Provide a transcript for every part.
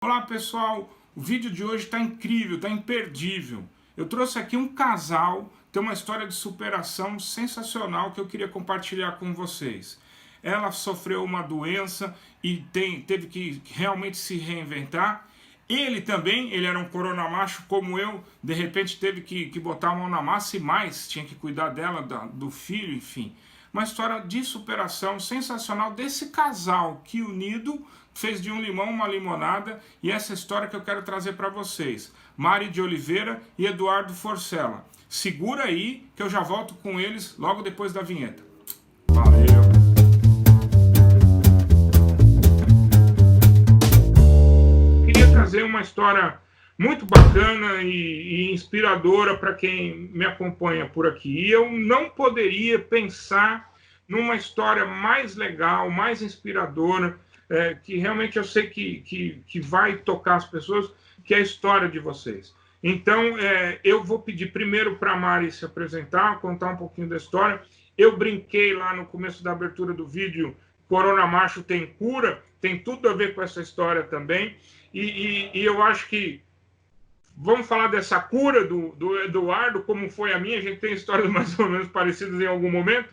Olá pessoal, o vídeo de hoje está incrível, está imperdível. Eu trouxe aqui um casal, tem uma história de superação sensacional que eu queria compartilhar com vocês. Ela sofreu uma doença e teve que realmente se reinventar. Ele também, ele era um coronamacho como eu, de repente teve que botar a mão na massa e mais, tinha que cuidar dela, do filho, enfim. Uma história de superação sensacional desse casal que unido fez de um limão uma limonada, e essa história que eu quero trazer para vocês. Mari de Oliveira e Eduardo Forcella. Segura aí que eu já volto com eles logo depois da vinheta. Valeu! Queria trazer uma história muito bacana e inspiradora para quem me acompanha por aqui. E eu não poderia pensar numa história mais legal, mais inspiradora, que realmente eu sei que vai tocar as pessoas, que é a história de vocês. Então, eu vou pedir primeiro para a Mari se apresentar, contar um pouquinho da história. Eu brinquei lá no começo da abertura do vídeo, Corona Macho tem cura, tem tudo a ver com essa história também. E eu acho que vamos falar dessa cura do Eduardo, como foi a minha. A gente tem histórias mais ou menos parecidas em algum momento,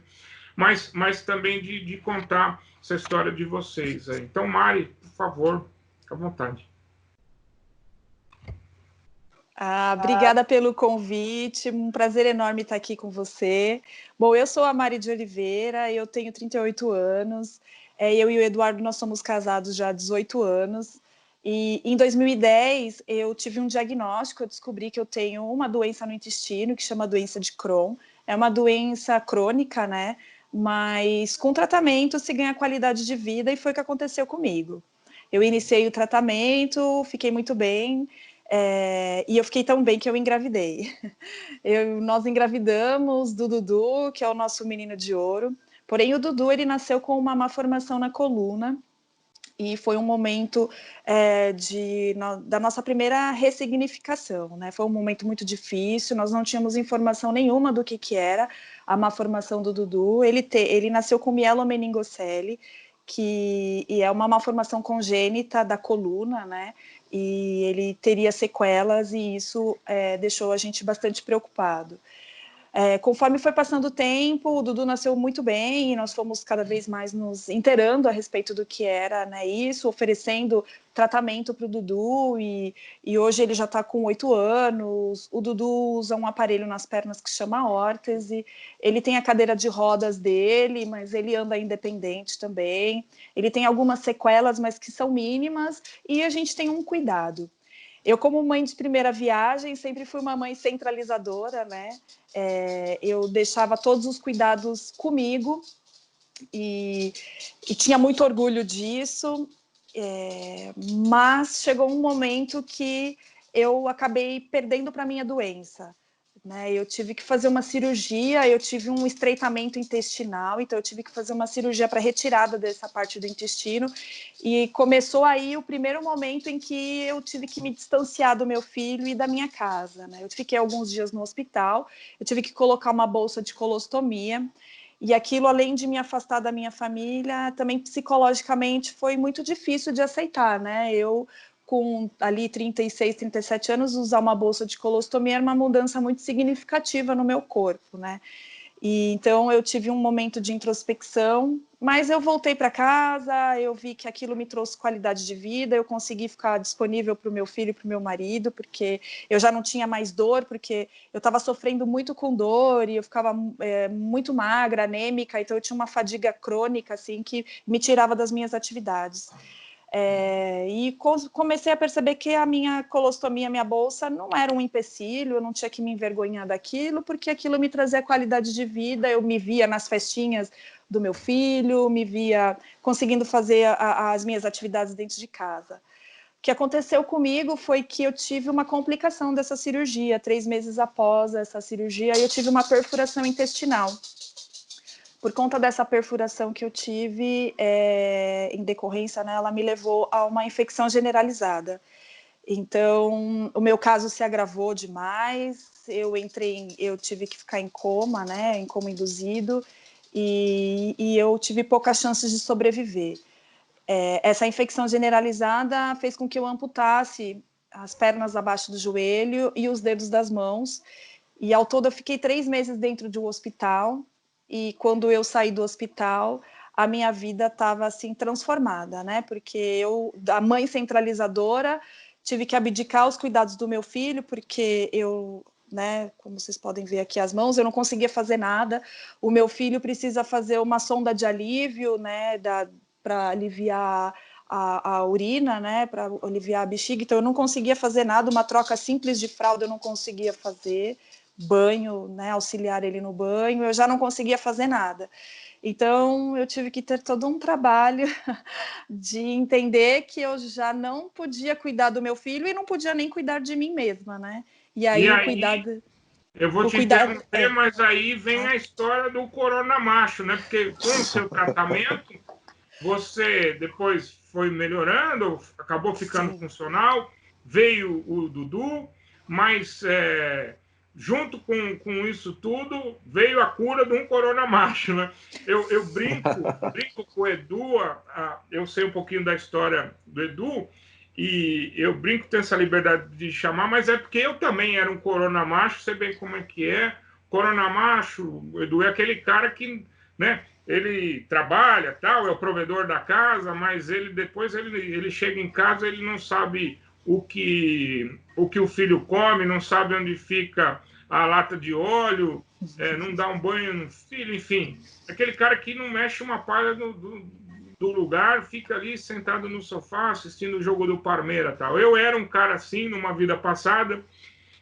mas também de contar essa história de vocês. Então, Mari, por favor, fica à vontade. Obrigada pelo convite, um prazer enorme estar aqui com você. Bom, eu sou a Mari de Oliveira, eu tenho 38 anos, eu e o Eduardo, nós somos casados já há 18 anos, e em 2010 eu tive um diagnóstico, eu descobri que eu tenho uma doença no intestino, que chama doença de Crohn, é uma doença crônica, né, mas com tratamento se ganha qualidade de vida, e foi o que aconteceu comigo. Eu iniciei o tratamento, fiquei muito bem, e eu fiquei tão bem que eu engravidei. Nós engravidamos do Dudu, que é o nosso menino de ouro. Porém, o Dudu ele nasceu com uma má formação na coluna. E foi um momento da nossa primeira ressignificação, né? Foi um momento muito difícil, nós não tínhamos informação nenhuma do que era a má formação do Dudu. Ele nasceu com mielomeningocele, que é uma malformação congênita da coluna, né? E ele teria sequelas, e isso deixou a gente bastante preocupado. Conforme foi passando o tempo, o Dudu nasceu muito bem, e nós fomos cada vez mais nos inteirando a respeito do que era, né, isso, oferecendo tratamento para o Dudu, e hoje ele já está com 8 anos. O Dudu usa um aparelho nas pernas que chama órtese, ele tem a cadeira de rodas dele, mas ele anda independente também, ele tem algumas sequelas, mas que são mínimas, e a gente tem um cuidado. Eu, como mãe de primeira viagem, sempre fui uma mãe centralizadora, né? Eu deixava todos os cuidados comigo e tinha muito orgulho disso, mas chegou um momento que eu acabei perdendo para a minha doença. Né, eu tive que fazer uma cirurgia, eu tive um estreitamento intestinal, então eu tive que fazer uma cirurgia para retirada dessa parte do intestino, e começou aí o primeiro momento em que eu tive que me distanciar do meu filho e da minha casa. Né? Eu fiquei alguns dias no hospital, eu tive que colocar uma bolsa de colostomia, e aquilo, além de me afastar da minha família, também psicologicamente foi muito difícil de aceitar, né? Eu, com ali 36, 37 anos, usar uma bolsa de colostomia era uma mudança muito significativa no meu corpo, né? E então eu tive um momento de introspecção, mas eu voltei para casa, eu vi que aquilo me trouxe qualidade de vida, eu consegui ficar disponível para o meu filho e para o meu marido, porque eu já não tinha mais dor, porque eu estava sofrendo muito com dor, e eu ficava muito magra, anêmica, então eu tinha uma fadiga crônica, assim, que me tirava das minhas atividades. E comecei a perceber que a minha colostomia, minha bolsa, não era um empecilho, eu não tinha que me envergonhar daquilo, porque aquilo me trazia qualidade de vida. Eu me via nas festinhas do meu filho, me via conseguindo fazer as minhas atividades dentro de casa. O que aconteceu comigo foi que eu tive uma complicação dessa cirurgia. 3 meses após essa cirurgia, eu tive uma perfuração intestinal. Por conta dessa perfuração que eu tive, em decorrência, né, ela me levou a uma infecção generalizada. Então, o meu caso se agravou demais, eu tive que ficar em coma, né, em coma induzido, e eu tive poucas chances de sobreviver. Essa infecção generalizada fez com que eu amputasse as pernas abaixo do joelho e os dedos das mãos. E ao todo eu fiquei 3 meses dentro de um hospital. E quando eu saí do hospital, a minha vida estava assim transformada, né? Porque eu, da mãe centralizadora, tive que abdicar os cuidados do meu filho, porque eu, né, como vocês podem ver aqui as mãos, eu não conseguia fazer nada. O meu filho precisa fazer uma sonda de alívio, né, para aliviar a urina, né, para aliviar a bexiga. Então eu não conseguia fazer nada, uma troca simples de fralda eu não conseguia fazer, banho, né, auxiliar ele no banho, eu já não conseguia fazer nada. Então, eu tive que ter todo um trabalho de entender que eu já não podia cuidar do meu filho e não podia nem cuidar de mim mesma, né? E E aí, aí, eu vou te interromper, mas aí vem a história do coronamacho, né? Porque com o seu tratamento, você depois foi melhorando, acabou ficando Sim. funcional, veio o Dudu, mas junto com isso tudo, veio a cura de um coronamacho, né? Eu brinco com o Edu, eu sei um pouquinho da história do Edu, e eu brinco, tenho essa liberdade de chamar, mas é porque eu também era um coronamacho, sei bem como é que é. Coronamacho, o Edu é aquele cara que, né, ele trabalha, tal, é o provedor da casa, mas ele depois ele chega em casa, ele não sabe o que o filho come, não sabe onde fica a lata de óleo, não dá um banho no filho, enfim. Aquele cara que não mexe uma palha do lugar, fica ali sentado no sofá assistindo o jogo do Palmeiras, tal. Eu era um cara assim numa vida passada,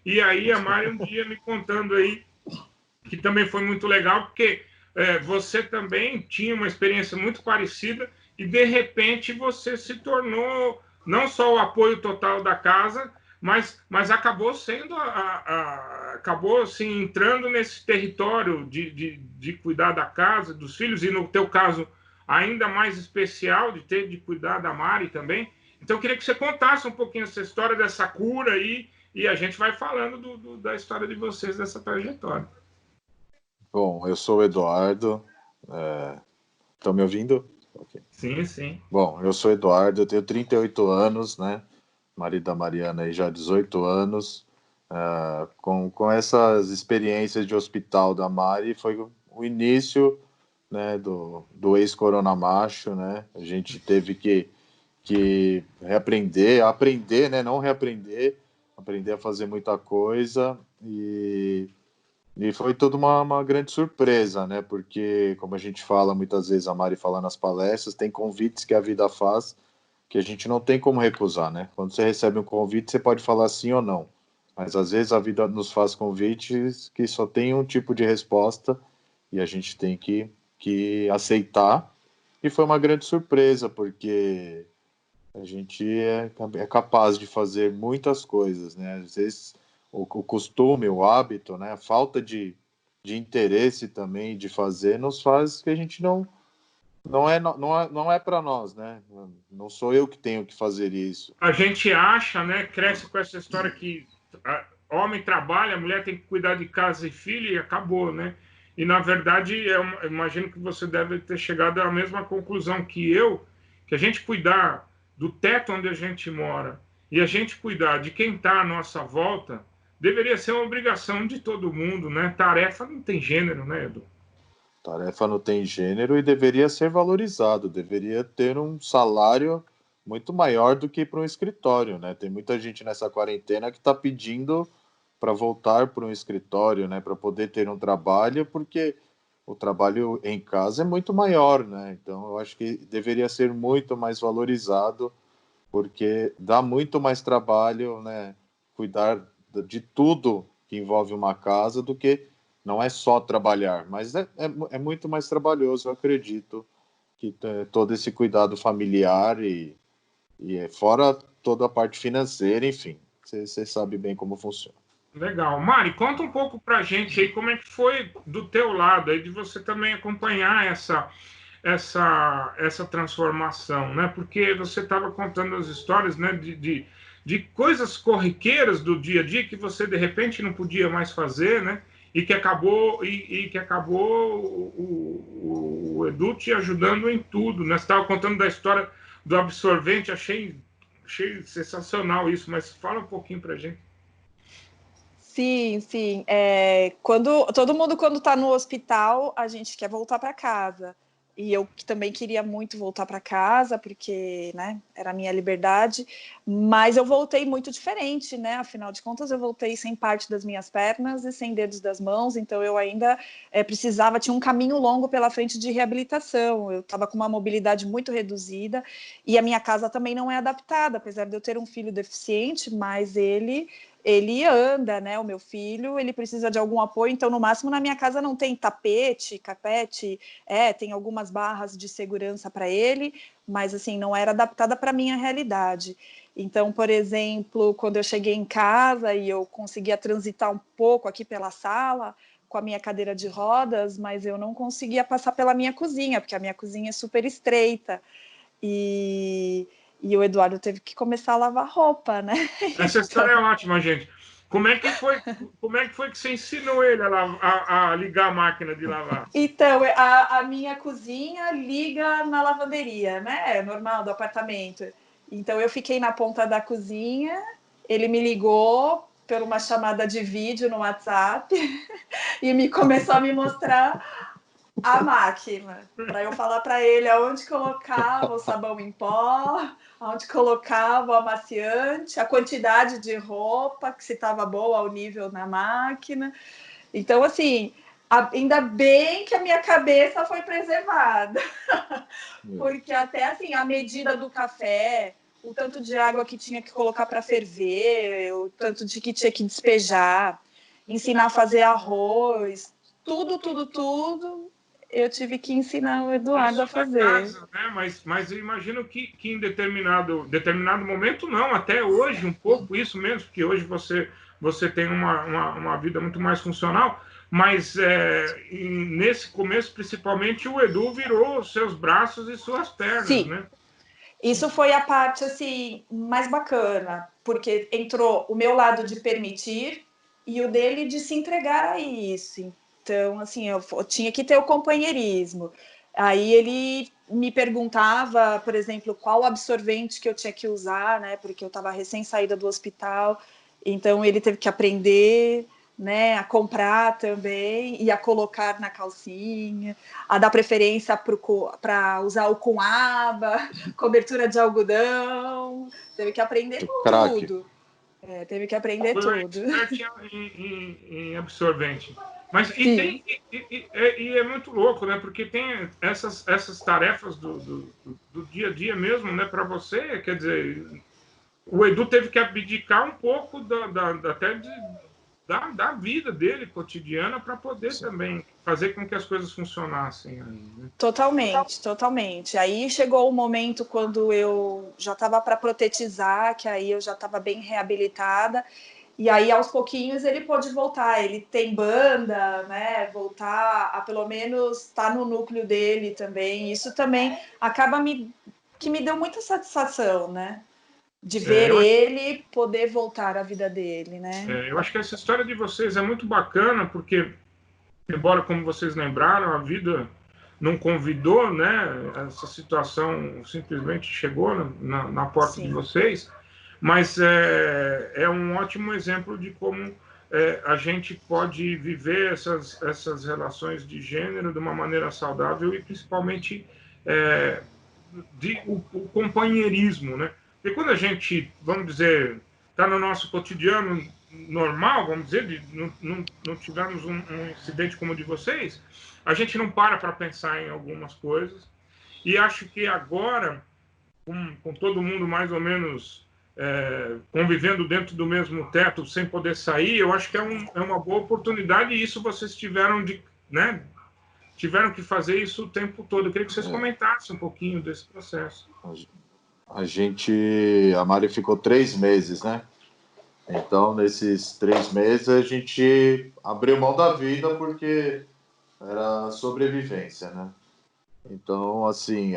e aí a Mari um dia me contando aí, que também foi muito legal, porque você também tinha uma experiência muito parecida e, de repente, você se tornou não só o apoio total da casa, mas acabou sendo acabou assim, entrando nesse território de cuidar da casa, dos filhos, e no teu caso, ainda mais especial, de ter de cuidar da Mari também. Então, eu queria que você contasse um pouquinho essa história dessa cura aí, e a gente vai falando da história de vocês, dessa trajetória. Bom, eu sou o Eduardo. Estão me ouvindo? Okay. Sim, sim. Bom, eu sou o Eduardo, eu tenho 38 anos, né? Marido da Mariana aí já 18 anos. Com essas experiências de hospital da Mari, foi o início, né, do ex-coronamacho, né? A gente teve que aprender, né? Não reaprender, aprender a fazer muita coisa e foi tudo uma grande surpresa, né? Porque, como a gente fala muitas vezes, a Mari fala nas palestras, tem convites que a vida faz que a gente não tem como recusar, né? Quando você recebe um convite, você pode falar sim ou não. Mas, às vezes, a vida nos faz convites que só tem um tipo de resposta e a gente tem que aceitar. E foi uma grande surpresa, porque a gente é capaz de fazer muitas coisas, né? Às vezes o costume, o hábito, né? A falta de interesse também de fazer nos faz que a gente não é para nós, né? Não sou eu que tenho que fazer isso. A gente acha, né? Cresce com essa história que homem trabalha, a mulher tem que cuidar de casa e filho e acabou, né? E na verdade, eu imagino que você deve ter chegado à mesma conclusão que a gente cuidar do teto onde a gente mora e a gente cuidar de quem está à nossa volta deveria ser uma obrigação de todo mundo, né? Tarefa não tem gênero, né, Edu? Tarefa não tem gênero e deveria ser valorizado, deveria ter um salário muito maior do que para um escritório, né? Tem muita gente nessa quarentena que está pedindo para voltar para um escritório, né? Para poder ter um trabalho, porque o trabalho em casa é muito maior, né? Então, eu acho que deveria ser muito mais valorizado, porque dá muito mais trabalho, né? Cuidar de tudo que envolve uma casa do que não é só trabalhar, mas é muito mais trabalhoso, eu acredito, que todo esse cuidado familiar e fora toda a parte financeira, enfim, você sabe bem como funciona. Legal. Mari, conta um pouco pra gente aí como é que foi do teu lado, aí de você também acompanhar essa transformação, né? Porque você estava contando as histórias, né, de coisas corriqueiras do dia a dia que você de repente não podia mais fazer, né? E que acabou o Edu te ajudando em tudo, né? Você estava contando da história do absorvente, achei sensacional isso, mas fala um pouquinho para a gente. Sim, sim. Todo mundo, quando está no hospital, a gente quer voltar para casa. E eu também queria muito voltar para casa, porque, né, era a minha liberdade. Mas eu voltei muito diferente, né? Afinal de contas, eu voltei sem parte das minhas pernas e sem dedos das mãos. Então, eu ainda tinha um caminho longo pela frente de reabilitação. Eu estava com uma mobilidade muito reduzida e a minha casa também não é adaptada, apesar de eu ter um filho deficiente, mas ele anda, né? O meu filho, ele precisa de algum apoio, então, no máximo, na minha casa não tem tapete, carpete, tem algumas barras de segurança para ele, mas, assim, não era adaptada para a minha realidade. Então, por exemplo, quando eu cheguei em casa e eu conseguia transitar um pouco aqui pela sala, com a minha cadeira de rodas, mas eu não conseguia passar pela minha cozinha, porque a minha cozinha é super estreita. E o Eduardo teve que começar a lavar roupa, né? Essa história é ótima, gente. Como é que foi que você ensinou ele a ligar a máquina de lavar? Então, a minha cozinha liga na lavanderia, né? É normal do apartamento. Então, eu fiquei na ponta da cozinha, ele me ligou por uma chamada de vídeo no WhatsApp e começou a me mostrar a máquina, para eu falar para ele aonde colocava o sabão em pó, aonde colocava o amaciante, a quantidade de roupa, que se estava boa ao nível na máquina. Então, assim, ainda bem que a minha cabeça foi preservada, porque até assim, a medida do café, o tanto de água que tinha que colocar para ferver, o tanto de que tinha que despejar, ensinar a fazer arroz, tudo, eu tive que ensinar o Eduardo a fazer. Casa, né? Mas eu imagino que em determinado momento, não, até hoje, um pouco isso mesmo, porque hoje você tem uma vida muito mais funcional, mas nesse começo, principalmente, o Edu virou seus braços e suas pernas, Sim. né? Isso foi a parte assim mais bacana, porque entrou o meu lado de permitir e o dele de se entregar a isso. Então, assim, eu tinha que ter o companheirismo. Aí ele me perguntava, por exemplo, qual absorvente que eu tinha que usar, né? Porque eu estava recém saída do hospital. Então ele teve que aprender, né, a comprar também e a colocar na calcinha, a dar preferência para usar o com aba, cobertura de algodão, teve que aprender tudo. Teve que aprender tudo. Em absorvente. Mas e é muito louco, né? Porque tem essas tarefas do dia a dia mesmo, né? Para você, quer dizer, o Edu teve que abdicar um pouco até da vida dele cotidiana para poder também fazer com que as coisas funcionassem. Né? Totalmente. Aí chegou o momento quando eu já estava para protetizar, que aí eu já estava bem reabilitada, e aí aos pouquinhos ele pôde voltar. Ele tem banda, né? Voltar a pelo menos estar no núcleo dele também. Isso também acaba que me deu muita satisfação, né? De ver ele poder voltar à vida dele, né? Eu acho que essa história de vocês é muito bacana, porque, embora, como vocês lembraram, a vida não convidou, né? Essa situação simplesmente chegou na porta de vocês, mas é um ótimo exemplo de como a gente pode viver essas relações de gênero de uma maneira saudável e, principalmente, o companheirismo, né? Porque quando a gente, vamos dizer, está no nosso cotidiano normal, vamos dizer, não tivemos um incidente como o de vocês, a gente não para pensar em algumas coisas. E acho que agora, com todo mundo mais ou menos convivendo dentro do mesmo teto, sem poder sair, eu acho que é uma boa oportunidade, e isso vocês tiveram que fazer isso o tempo todo. Eu queria que vocês comentassem um pouquinho desse processo. A Mari ficou 3 meses, né? Então, nesses 3 meses, a gente abriu mão da vida porque era sobrevivência, né? Então, assim,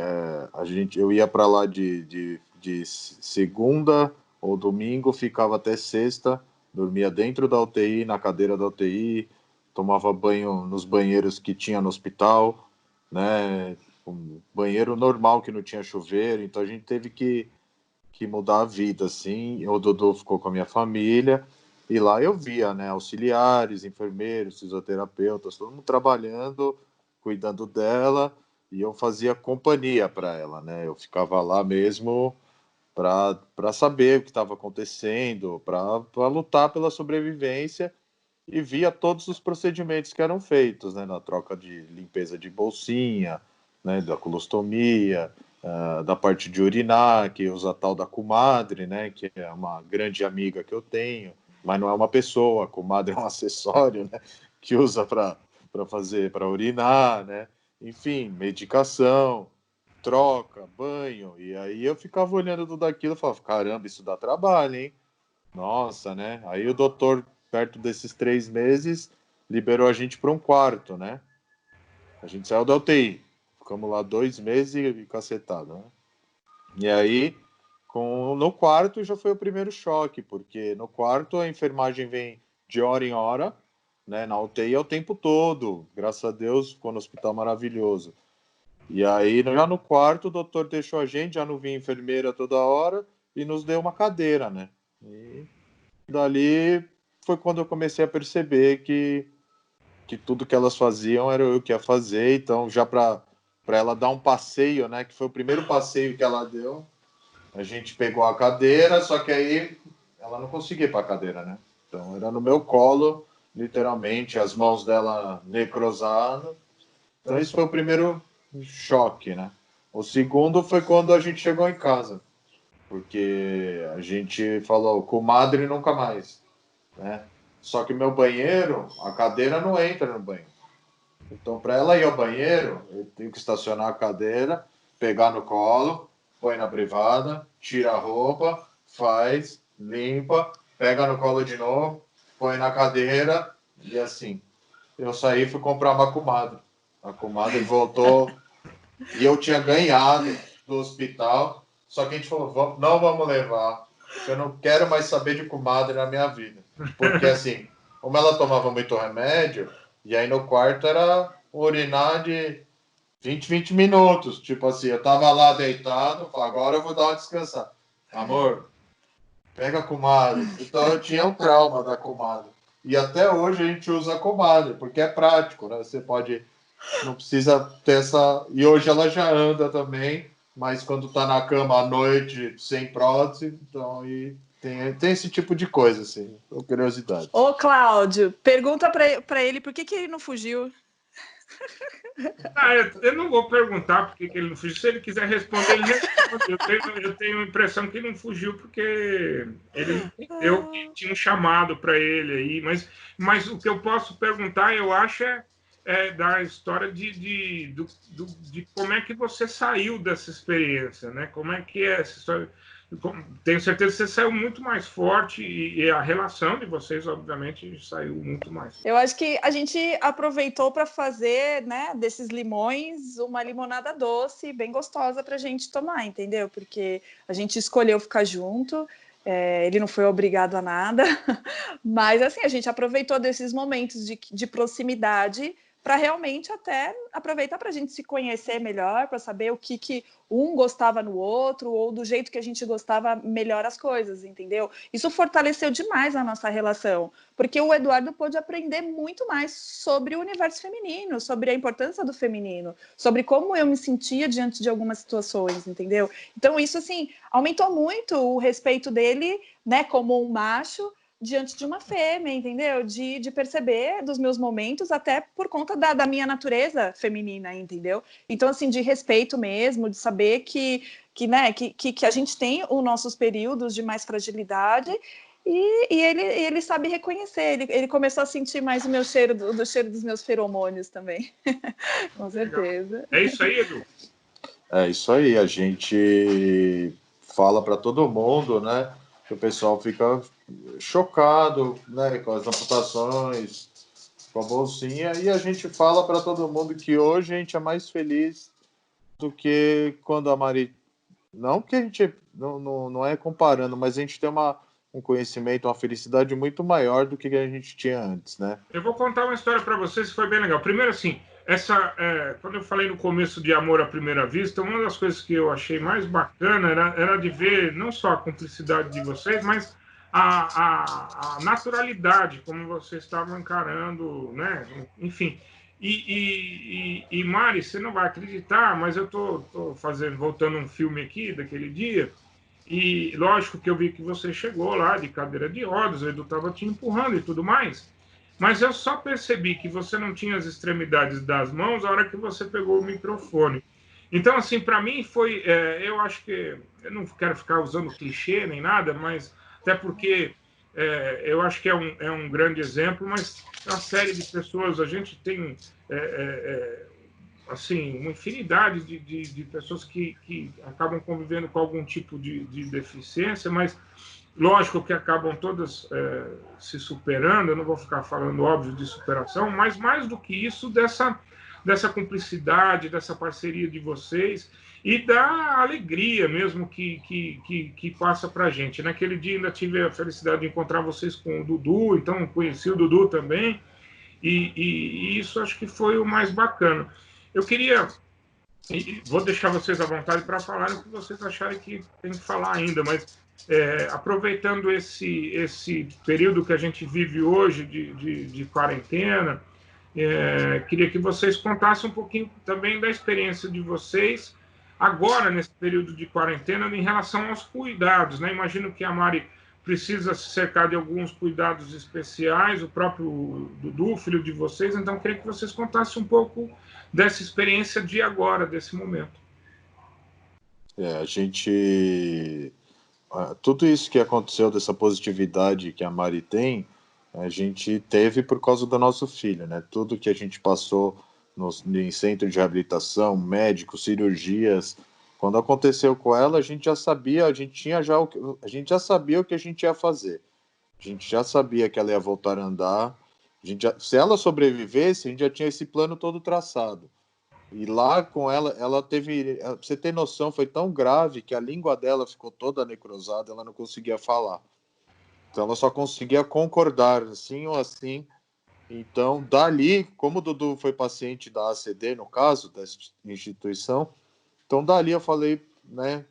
eu ia para lá de segunda ou domingo, ficava até sexta, dormia dentro da UTI, na cadeira da UTI, tomava banho nos banheiros que tinha no hospital, né? um banheiro normal que não tinha chuveiro, então a gente teve que mudar a vida, assim. O Dudu ficou com a minha família, e lá eu via, né, auxiliares, enfermeiros, fisioterapeutas, todo mundo trabalhando, cuidando dela, e eu fazia companhia para ela, né? Eu ficava lá mesmo para saber o que estava acontecendo, para lutar pela sobrevivência, e via todos os procedimentos que eram feitos, né, na troca de limpeza de bolsinha, né, da colostomia, da parte de urinar, que usa a tal da comadre, né, que é uma grande amiga que eu tenho, mas não é uma pessoa, a comadre é um acessório, né, que usa para fazer, para urinar, né, enfim, medicação, troca, banho, e aí eu ficava olhando tudo aquilo e falava, caramba, isso dá trabalho, hein? Nossa, né? Aí o doutor, perto desses 3 meses, liberou a gente para um quarto, né? A gente saiu da UTI, ficamos lá 2 meses e cacetado, né? E aí, no quarto já foi o primeiro choque, porque no quarto a enfermagem vem de hora em hora, né? Na UTI é o tempo todo, graças a Deus, ficou no hospital maravilhoso. E aí, já no quarto, o doutor deixou a gente, já não vinha enfermeira toda hora, e nos deu uma cadeira, né? E dali foi quando eu comecei a perceber que tudo que elas faziam era eu que ia fazer, então já para ela dar um passeio, né, que foi o primeiro passeio que ela deu, a gente pegou a cadeira, só que aí ela não conseguia ir para a cadeira, né? Então era no meu colo, literalmente, as mãos dela necrosando. Então esse foi o primeiro choque, né? O segundo foi quando a gente chegou em casa, porque a gente falou, comadre nunca mais, né? Só que meu banheiro, a cadeira não entra no banheiro. Então, para ela ir ao banheiro, eu tenho que estacionar a cadeira, pegar no colo, põe na privada, tira a roupa, faz, limpa, pega no colo de novo, põe na cadeira e assim. Eu saí e fui comprar uma comadre. A comadre voltou e eu tinha ganhado do hospital, só que a gente falou, não vamos levar, eu não quero mais saber de comadre na minha vida. Porque assim, como ela tomava muito remédio, e aí no quarto era urinar de 20 minutos. Tipo assim, eu tava lá deitado, agora eu vou dar uma descansada. Amor, pega a comadre. Então eu tinha um trauma da comadre. E até hoje a gente usa a comadre, porque é prático, né? Você pode, não precisa ter essa. E hoje ela já anda também, mas quando tá na cama à noite sem prótese, então e tem esse tipo de coisa, assim, curiosidade. Ô, Cláudio, pergunta para ele por que ele não fugiu. Eu não vou perguntar por que ele não fugiu. Se ele quiser responder, ele responde. Eu tenho a impressão que ele não fugiu porque ele entendeu que tinha um chamado para ele aí. Mas o que eu posso perguntar, eu acho, é da história de como é que você saiu dessa experiência, né? Como é que é essa história? Tenho certeza que você saiu muito mais forte e a relação de vocês, obviamente, saiu muito mais. Eu acho que a gente aproveitou para fazer, né, desses limões uma limonada doce, bem gostosa para a gente tomar, entendeu? Porque a gente escolheu ficar junto, ele não foi obrigado a nada, mas assim, a gente aproveitou desses momentos de proximidade para realmente até aproveitar para a gente se conhecer melhor, para saber o que um gostava no outro, ou do jeito que a gente gostava melhor as coisas, entendeu? Isso fortaleceu demais a nossa relação, porque o Eduardo pôde aprender muito mais sobre o universo feminino, sobre a importância do feminino, sobre como eu me sentia diante de algumas situações, entendeu? Então isso, assim, aumentou muito o respeito dele, né, como um macho, diante de uma fêmea, entendeu? De perceber dos meus momentos, até por conta da minha natureza feminina, entendeu? Então, assim, de respeito mesmo, de saber que a gente tem os nossos períodos de mais fragilidade e ele sabe reconhecer. Ele começou a sentir mais o meu cheiro, do cheiro dos meus feromônios também. Com certeza. É isso aí, Edu? É isso aí, a gente fala para todo mundo, né? Que o pessoal fica chocado, né, com as amputações, com a bolsinha, e a gente fala para todo mundo que hoje a gente é mais feliz do que quando a Mari... Não que a gente não é comparando, mas a gente tem um conhecimento, uma felicidade muito maior do que a gente tinha antes, né? Eu vou contar uma história para vocês que foi bem legal. Primeiro, assim, quando eu falei no começo de Amor à Primeira Vista, uma das coisas que eu achei mais bacana era de ver não só a cumplicidade de vocês, mas a naturalidade, como vocês estavam encarando, né? Enfim. E Mari, você não vai acreditar, mas eu tô voltando um filme aqui daquele dia, e lógico que eu vi que você chegou lá de cadeira de rodas, o Edu estava te empurrando e tudo mais, mas eu só percebi que você não tinha as extremidades das mãos a hora que você pegou o microfone. Então, assim, para mim foi, eu acho que, eu não quero ficar usando clichê nem nada, mas até porque eu acho que é um grande exemplo, mas uma série de pessoas, a gente tem assim, uma infinidade de pessoas que acabam convivendo com algum tipo de deficiência, mas lógico que acabam todas se superando. Eu não vou ficar falando, óbvio, de superação, mas mais do que isso, dessa cumplicidade, dessa parceria de vocês e da alegria mesmo que passa para a gente. Naquele dia ainda tive a felicidade de encontrar vocês com o Dudu, então conheci o Dudu também, e isso acho que foi o mais bacana. Eu queria, vou deixar vocês à vontade para falarem o que vocês acharem que tem que falar ainda, mas aproveitando esse período que a gente vive hoje de quarentena, queria que vocês contassem um pouquinho também da experiência de vocês agora, nesse período de quarentena, em relação aos cuidados, né? Imagino que a Mari precisa se cercar de alguns cuidados especiais, o próprio Dudu, filho de vocês, então queria que vocês contassem um pouco dessa experiência de agora, desse momento. A gente... Tudo isso que aconteceu, dessa positividade que a Mari tem, a gente teve por causa do nosso filho, né? Tudo que a gente passou em centro de reabilitação, médicos, cirurgias, quando aconteceu com ela, a gente já sabia, a gente já sabia o que a gente ia fazer. A gente já sabia que ela ia voltar a andar. Se ela sobrevivesse, a gente já tinha esse plano todo traçado. E lá com ela teve, pra você ter noção, foi tão grave que a língua dela ficou toda necrosada, ela não conseguia falar. Então ela só conseguia concordar, assim ou assim. Então, dali, como o Dudu foi paciente da ACD, no caso, da instituição, então dali eu falei, né,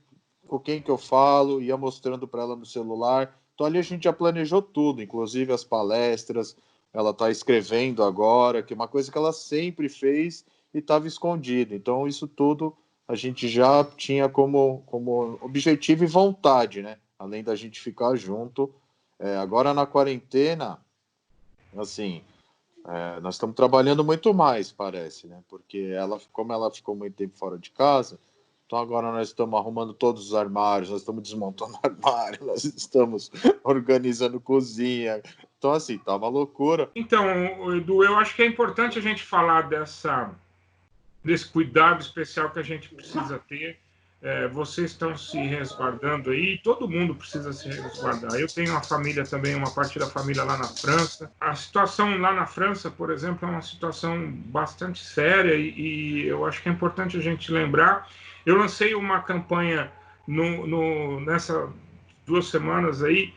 com quem que eu falo, ia mostrando para ela no celular. Então ali a gente já planejou tudo, inclusive as palestras, ela está escrevendo agora, que é uma coisa que ela sempre fez e estava escondido. Então isso tudo a gente já tinha como objetivo e vontade, né? Além da gente ficar junto. Agora na quarentena, assim, nós estamos trabalhando muito mais, parece, né? Porque como ela ficou muito tempo fora de casa, então agora nós estamos arrumando todos os armários, nós estamos desmontando armário, nós estamos organizando cozinha. Então, assim, tá uma loucura. Então, Edu, eu acho que é importante a gente falar desse cuidado especial que a gente precisa ter. Vocês estão se resguardando aí, todo mundo precisa se resguardar. Eu tenho uma família também, uma parte da família lá na França. A situação lá na França, por exemplo, é uma situação bastante séria e eu acho que é importante a gente lembrar. Eu lancei uma campanha nessas 2 semanas aí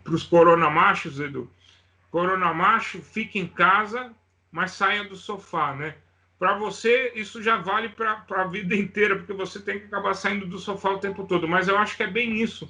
para os coronamachos, Edu. Coronamacho, fique em casa, mas saia do sofá, né? Para você, isso já vale para a vida inteira, porque você tem que acabar saindo do sofá o tempo todo. Mas eu acho que é bem isso,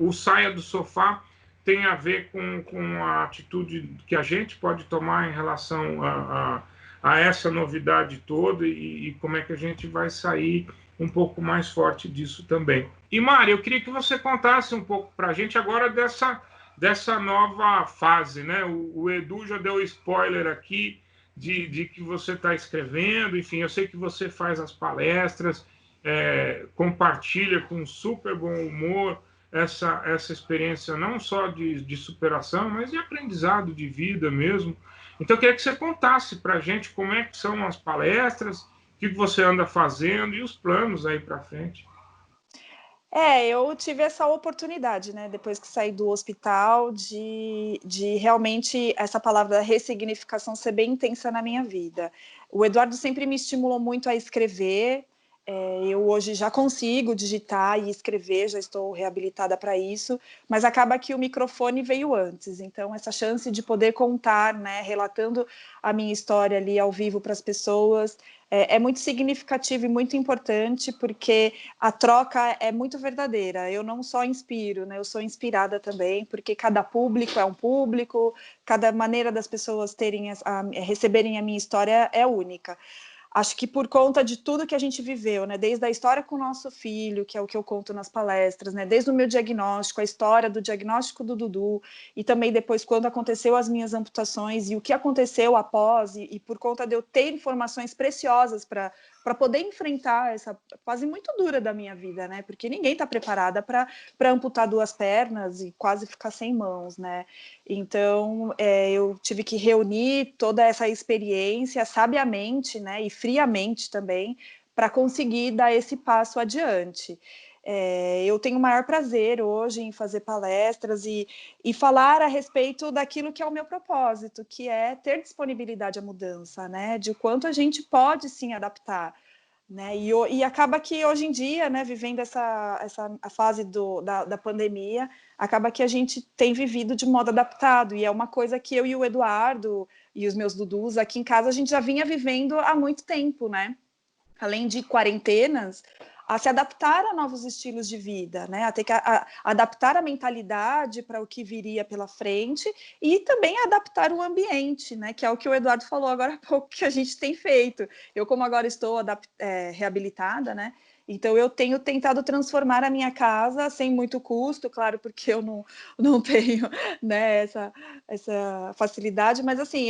o saia do sofá tem a ver com a atitude que a gente pode tomar em relação a essa novidade toda e como é que a gente vai sair um pouco mais forte disso também. E, Mari, eu queria que você contasse um pouco para a gente agora dessa nova fase, né? O Edu já deu spoiler aqui de que você está escrevendo, enfim, eu sei que você faz as palestras, compartilha com super bom humor essa experiência não só de superação, mas de aprendizado de vida mesmo. Então, eu queria que você contasse para a gente como é que são as palestras, o que você anda fazendo e os planos aí para frente. Eu tive essa oportunidade, né, depois que saí do hospital, de realmente essa palavra ressignificação ser bem intensa na minha vida. O Eduardo sempre me estimulou muito a escrever, Eu hoje já consigo digitar e escrever, já estou reabilitada para isso, mas acaba que o microfone veio antes. Então, essa chance de poder contar, né, relatando a minha história ali ao vivo para as pessoas, é muito significativo e muito importante, porque a troca é muito verdadeira. Eu não só inspiro, né, eu sou inspirada também, porque cada público é um público, cada maneira das pessoas receberem a minha história é única. Acho que por conta de tudo que a gente viveu, né? Desde a história com o nosso filho, que é o que eu conto nas palestras, né? Desde o meu diagnóstico, a história do diagnóstico do Dudu, e também depois quando aconteceu as minhas amputações e o que aconteceu após, e por conta de eu ter informações preciosas para poder enfrentar essa fase muito dura da minha vida, né? Porque ninguém está preparada para amputar 2 pernas e quase ficar sem mãos, né? Então, eu tive que reunir toda essa experiência sabiamente, né, e friamente também, para conseguir dar esse passo adiante. Eu tenho o maior prazer hoje em fazer palestras e falar a respeito daquilo que é o meu propósito, que é ter disponibilidade à mudança, né, de quanto a gente pode sim adaptar. Né? E acaba que hoje em dia, né, vivendo a fase da pandemia, acaba que a gente tem vivido de modo adaptado, e é uma coisa que eu e o Eduardo e os meus Dudus aqui em casa a gente já vinha vivendo há muito tempo, né? Além de quarentenas, a se adaptar a novos estilos de vida, né? A ter que adaptar a mentalidade para o que viria pela frente e também adaptar o ambiente, né? Que é o que o Eduardo falou agora há pouco que a gente tem feito. Eu, como agora estou reabilitada, né? Então, eu tenho tentado transformar a minha casa sem muito custo, claro, porque eu não tenho, né, essa facilidade, mas assim,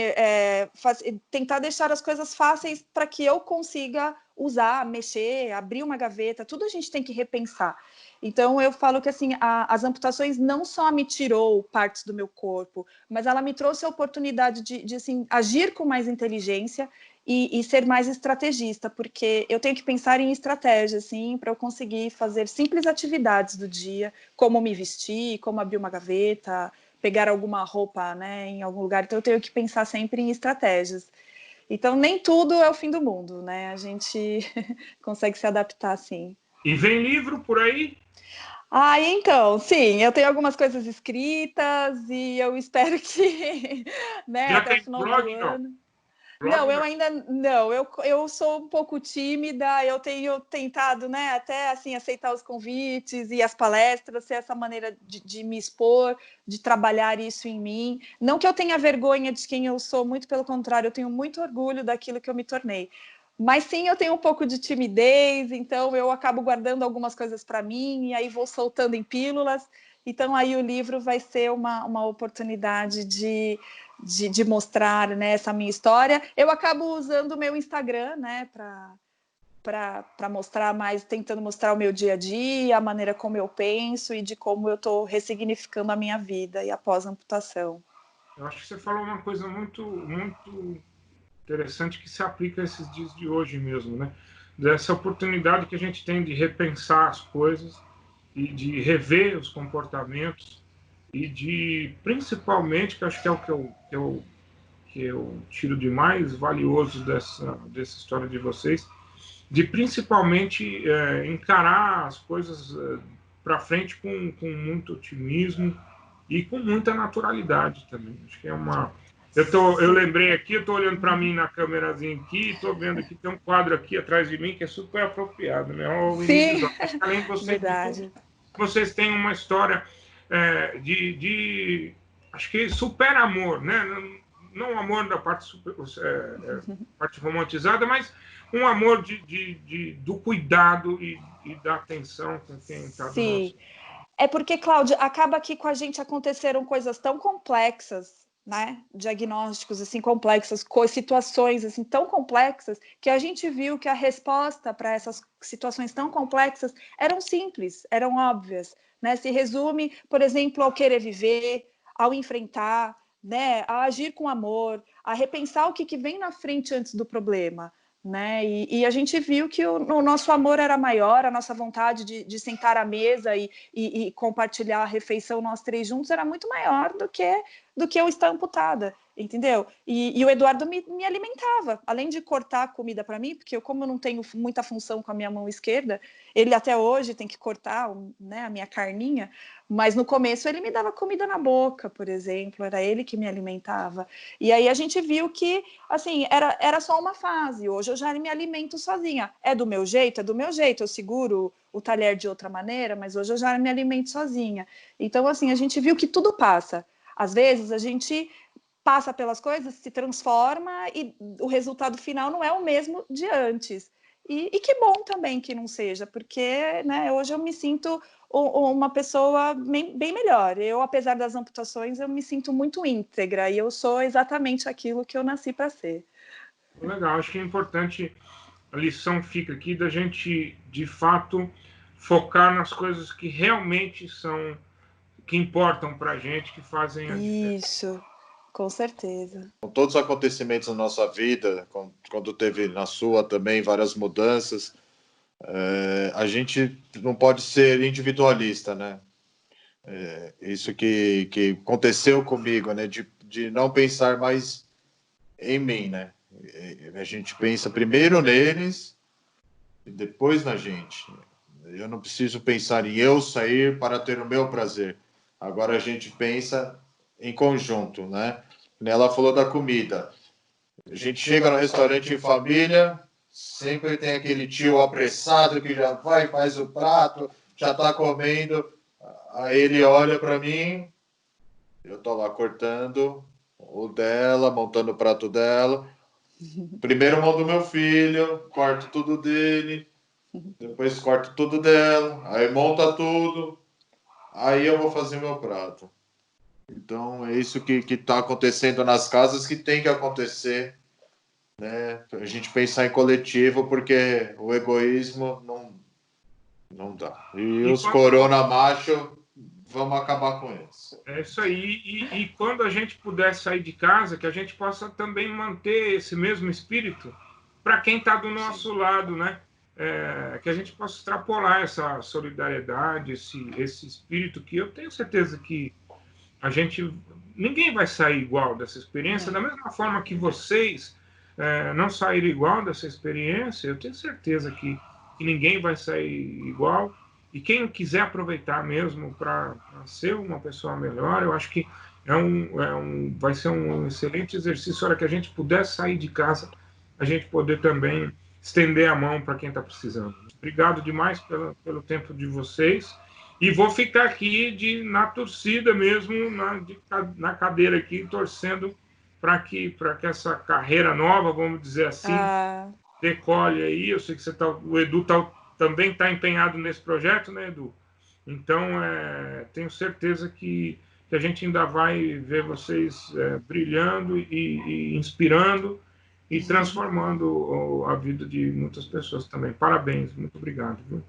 tentar deixar as coisas fáceis para que eu consiga usar, mexer, abrir uma gaveta, tudo a gente tem que repensar. Então, eu falo que assim, as amputações não só me tirou partes do meu corpo, mas ela me trouxe a oportunidade de assim, agir com mais inteligência e ser mais estrategista, porque eu tenho que pensar em estratégia, assim, para eu conseguir fazer simples atividades do dia, como me vestir, como abrir uma gaveta, pegar alguma roupa, né, em algum lugar. Então, eu tenho que pensar sempre em estratégias. Então, nem tudo é o fim do mundo, né? A gente consegue se adaptar, sim. E vem livro por aí? Então, sim, eu tenho algumas coisas escritas e eu espero que, né, Já até o tem final do blog, não? ano. Blog, Não, eu não. ainda não. Eu sou um pouco tímida. Eu tenho tentado, né, até assim aceitar os convites e as palestras, ser essa maneira de me expor, de trabalhar isso em mim. Não que eu tenha vergonha de quem eu sou, muito pelo contrário, eu tenho muito orgulho daquilo que eu me tornei. Mas sim, eu tenho um pouco de timidez, então eu acabo guardando algumas coisas para mim e aí vou soltando em pílulas. Então aí o livro vai ser uma oportunidade de mostrar, né, essa minha história. Eu acabo usando o meu Instagram, né, para mostrar mais, tentando mostrar o meu dia a dia, a maneira como eu penso e de como eu estou ressignificando a minha vida e após a amputação. Eu acho que você falou uma coisa muito, muito interessante que se aplica a esses dias de hoje mesmo, né? Dessa oportunidade que a gente tem de repensar as coisas e de rever os comportamentos e de, principalmente, que acho que é o que eu tiro de mais valioso dessa história de vocês, de principalmente encarar as coisas para frente com muito otimismo e com muita naturalidade também. Acho que é uma. Eu lembrei aqui, eu estou olhando para mim na câmerazinha aqui, estou vendo que tem um quadro aqui atrás de mim que é super apropriado, né? O Sim, Vinícius, além de verdade. tudo, vocês têm uma história acho que super amor, né? Não amor da parte romantizada, mas um amor do cuidado e da atenção com quem está do nosso. Sim. É porque, Cláudia, acaba que com a gente aconteceram coisas tão complexas, né? Diagnósticos assim complexos, situações assim tão complexas, que a gente viu que a resposta para essas situações tão complexas eram simples, eram óbvias, né? Se resume, por exemplo, ao querer viver, ao enfrentar, né? A agir com amor, a repensar o que vem na frente antes do problema. Né? E a gente viu que o nosso amor era maior, a nossa vontade de sentar à mesa e compartilhar a refeição nós três juntos era muito maior do que do que eu estar amputada, entendeu? E o Eduardo me alimentava, além de cortar a comida para mim, porque como eu não tenho muita função com a minha mão esquerda, ele até hoje tem que cortar, né, a minha carninha, mas no começo ele me dava comida na boca, por exemplo, era ele que me alimentava. E aí a gente viu que, assim, era só uma fase. Hoje eu já me alimento sozinha. É do meu jeito? É do meu jeito. Eu seguro o talher de outra maneira, mas hoje eu já me alimento sozinha. Então, assim, a gente viu que tudo passa. Às vezes a gente passa pelas coisas, se transforma e o resultado final não é o mesmo de antes. E que bom também que não seja, porque, né, hoje eu me sinto uma pessoa bem melhor. Eu, apesar das amputações, eu me sinto muito íntegra e eu sou exatamente aquilo que eu nasci para ser. Legal, acho que é importante, a lição fica aqui da gente, de fato, focar nas coisas que realmente que importam para a gente, que fazem a diferença. Isso, com certeza. Com todos os acontecimentos na nossa vida, quando teve na sua também várias mudanças, a gente não pode ser individualista, né? Isso que aconteceu comigo, né? De não pensar mais em mim, né? A gente pensa primeiro neles e depois na gente. Eu não preciso pensar em eu sair para ter o meu prazer. Agora a gente pensa em conjunto, né? Ela falou da comida. A gente chega no restaurante em família, sempre tem aquele tio apressado que já vai, faz o prato, já está comendo. Aí ele olha para mim, eu tô lá cortando o dela, montando o prato dela. Primeiro monto do meu filho, corto tudo dele, depois corto tudo dela, aí monta tudo, aí eu vou fazer meu prato. Então é isso que está acontecendo nas casas, que tem que acontecer, né? A gente pensar em coletivo, porque o egoísmo não dá. E os corona macho, vamos acabar com isso. É isso aí. E quando a gente puder sair de casa, que a gente possa também manter esse mesmo espírito para quem está do nosso lado, né? Que a gente possa extrapolar essa solidariedade, esse espírito, que eu tenho certeza que ninguém vai sair igual dessa experiência, da mesma forma que vocês não saíram igual dessa experiência, eu tenho certeza que ninguém vai sair igual. E quem quiser aproveitar mesmo para ser uma pessoa melhor, eu acho que vai ser um excelente exercício. A hora que a gente puder sair de casa, a gente poder também estender a mão para quem está precisando. Obrigado demais pelo tempo de vocês. E vou ficar aqui na torcida mesmo, na cadeira aqui, torcendo para que essa carreira nova, vamos dizer assim, decole aí. Eu sei que o Edu também está empenhado nesse projeto, né, Edu? Então, tenho certeza que a gente ainda vai ver vocês brilhando e inspirando e transformando a vida de muitas pessoas também. Parabéns, muito obrigado. Viu?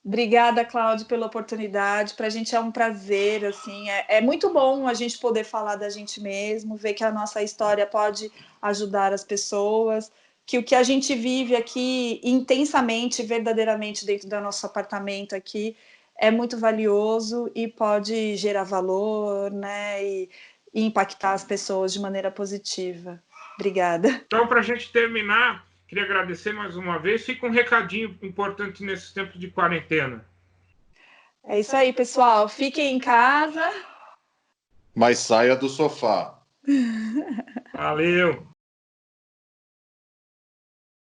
Obrigada, Cláudio, pela oportunidade. Para a gente é um prazer, assim, é muito bom a gente poder falar da gente mesmo, ver que a nossa história pode ajudar as pessoas, que o que a gente vive aqui intensamente, verdadeiramente dentro do nosso apartamento aqui, é muito valioso e pode gerar valor, né, e impactar as pessoas de maneira positiva. Obrigada. Então, para a gente terminar, queria agradecer mais uma vez. Fica um recadinho importante nesses tempos de quarentena. É isso aí, pessoal. Fiquem em casa. Mas saia do sofá. Valeu!